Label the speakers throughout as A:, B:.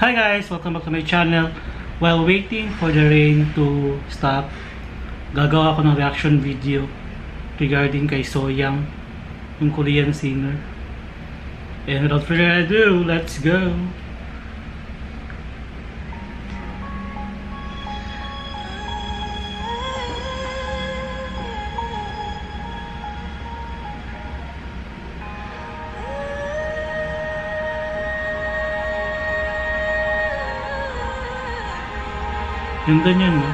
A: Hi guys! Welcome back to my channel. While waiting for the rain to stop, gagawa ako ng reaction video regarding kay Soyoung, yung Korean singer. And without further ado, let's go! Ganda niyan, no?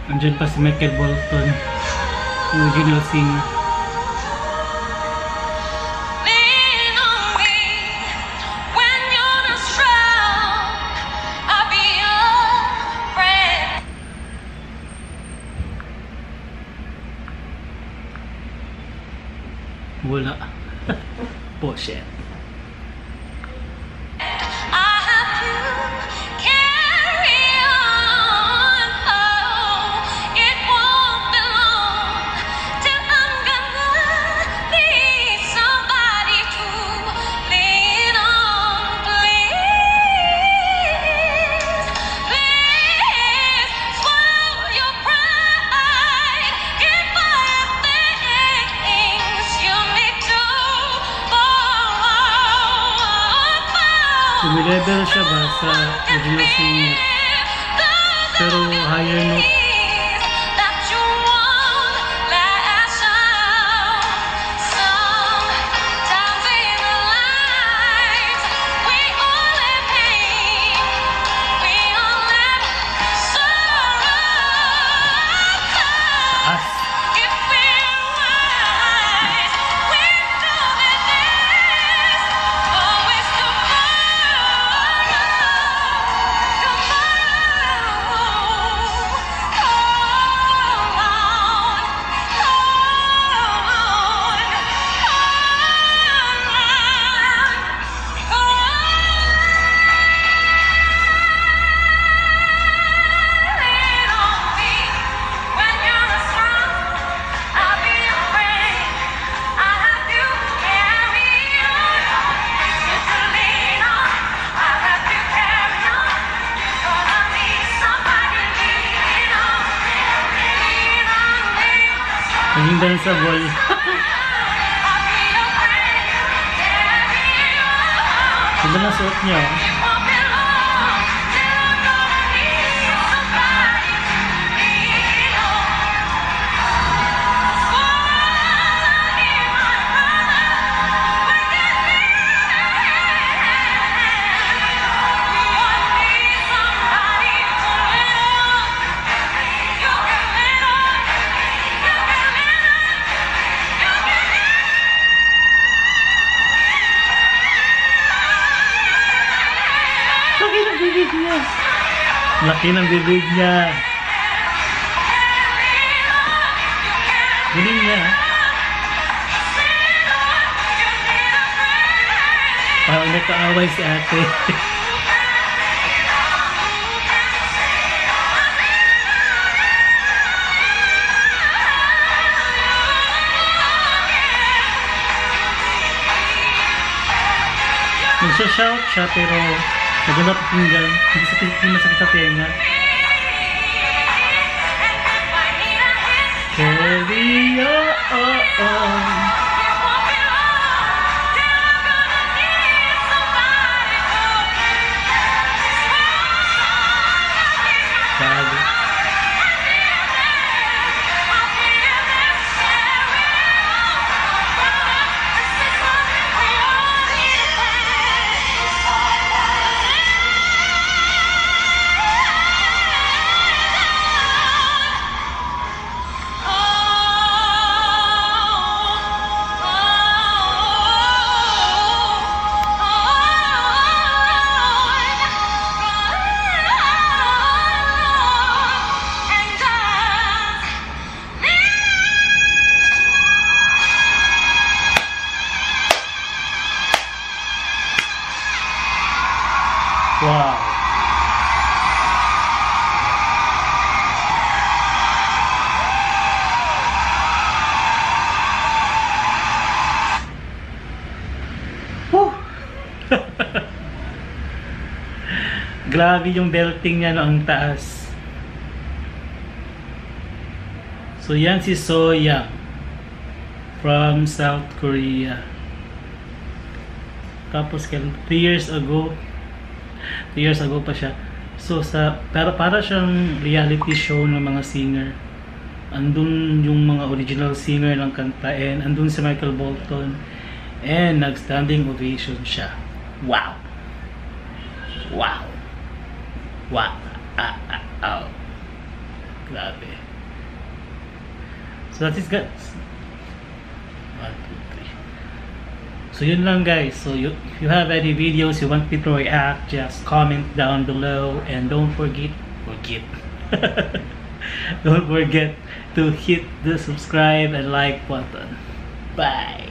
A: Andyan pa si Michael Bolton, original singer. Wala. Bullshit. Sumi-level siya ba sa original singer, pero higher note. Naging danceable. Ganda na suot niya. Laki ng bibig niya. Galing niya. Parang nagkaaway si ate. Nagsha-shout siya pero nagulap pinggan, hindi masakit sa tenga. Carry on. Grabe yung belting niya, no, ang taas. So yan si Soya from South Korea. Tapos 3 years ago pa siya. So pero para siyang reality show ng mga singer. Andun yung mga original singer ng kanta, and andun si Michael Bolton, and nag-standing ovation siya. Wow. Oh. Grabe. So that is good. 1, 2, 3. So yun lang, guys. So if you have any videos you want me to react, just comment down below, and don't forget don't forget to hit the subscribe and like button. Bye.